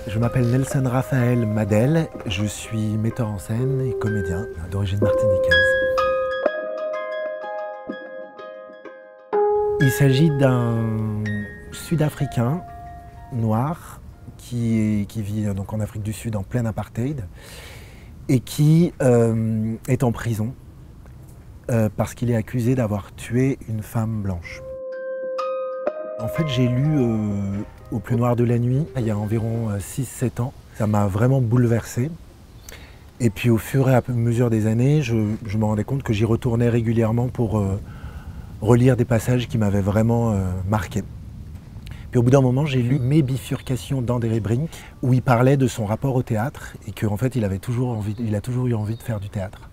Je m'appelle Nelson Raphaël Madel, je suis metteur en scène et comédien d'origine martiniquaise. Il s'agit d'un Sud-Africain noir qui vit donc en Afrique du Sud en plein apartheid et qui est en prison parce qu'il est accusé d'avoir tué une femme blanche. En fait, j'ai lu Au plus noir de la nuit, il y a environ 6-7 ans. Ça m'a vraiment bouleversé. Et puis au fur et à mesure des années, je me rendais compte que j'y retournais régulièrement pour relire des passages qui m'avaient vraiment marqué. Puis au bout d'un moment, j'ai lu Mes bifurcations d'André Brink, où il parlait de son rapport au théâtre et qu'en fait, il a toujours eu envie de faire du théâtre.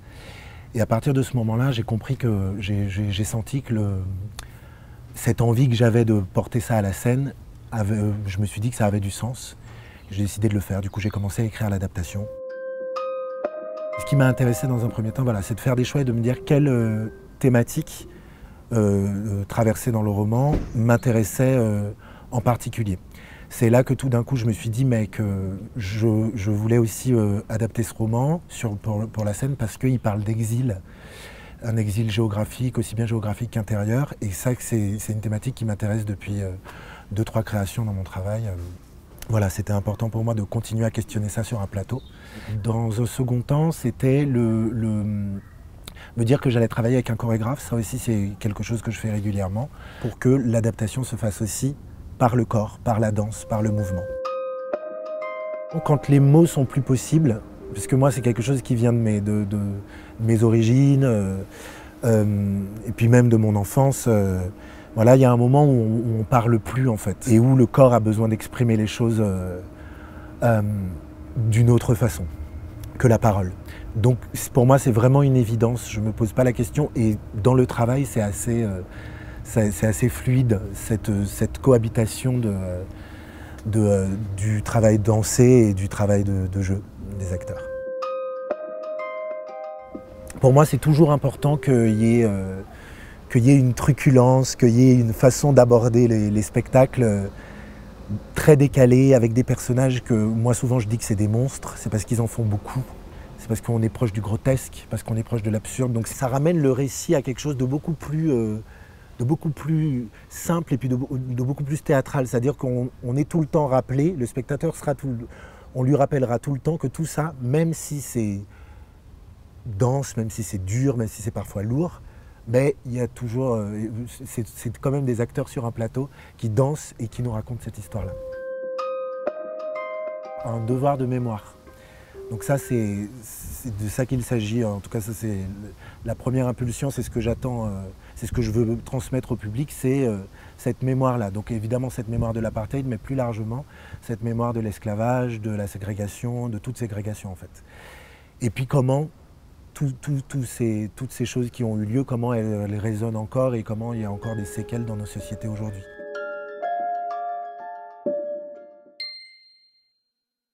Et à partir de ce moment-là, j'ai compris que j'ai senti que cette envie que j'avais de porter ça à la scène, je me suis dit que ça avait du sens. J'ai décidé de le faire. Du coup, j'ai commencé à écrire l'adaptation. Ce qui m'a intéressé dans un premier temps, voilà, c'est de faire des choix et de me dire quelle thématique traversée dans le roman m'intéressait en particulier. C'est là que tout d'un coup, je me suis dit que je voulais aussi adapter ce roman pour la scène parce qu'il parle d'exil. Un exil géographique, aussi bien géographique qu'intérieur. Et ça, c'est une thématique qui m'intéresse depuis 2-3 créations dans mon travail. Voilà, c'était important pour moi de continuer à questionner ça sur un plateau. Dans un second temps, c'était me dire que j'allais travailler avec un chorégraphe. Ça aussi, c'est quelque chose que je fais régulièrement pour que l'adaptation se fasse aussi par le corps, par la danse, par le mouvement. Quand les mots sont plus possibles, puisque moi c'est quelque chose qui vient de mes origines et puis même de mon enfance, voilà, il y a un moment où on ne parle plus en fait et où le corps a besoin d'exprimer les choses d'une autre façon que la parole. Donc pour moi c'est vraiment une évidence, je ne me pose pas la question et dans le travail c'est assez fluide cette cohabitation du travail dansé et du travail de jeu des acteurs. Pour moi, c'est toujours important qu'il y ait une truculence, qu'il y ait une façon d'aborder les spectacles très décalés, avec des personnages que moi souvent je dis que c'est des monstres, c'est parce qu'ils en font beaucoup. C'est parce qu'on est proche du grotesque, parce qu'on est proche de l'absurde. Donc ça ramène le récit à quelque chose de beaucoup plus simple et puis de beaucoup plus théâtral. C'est-à-dire qu'on est tout le temps rappelé, le spectateur on lui rappellera tout le temps que tout ça, même si c'est dense, même si c'est dur, même si c'est parfois lourd, mais il y a toujours, c'est quand même des acteurs sur un plateau qui dansent et qui nous racontent cette histoire-là. Un devoir de mémoire. Donc ça, c'est de ça qu'il s'agit. En tout cas, ça c'est la première impulsion, c'est ce que j'attends, c'est ce que je veux transmettre au public, c'est cette mémoire-là. Donc évidemment cette mémoire de l'apartheid, mais plus largement cette mémoire de l'esclavage, de la ségrégation, de toute ségrégation en fait. Et puis comment toutes ces choses qui ont eu lieu, comment elles résonnent encore et comment il y a encore des séquelles dans nos sociétés aujourd'hui.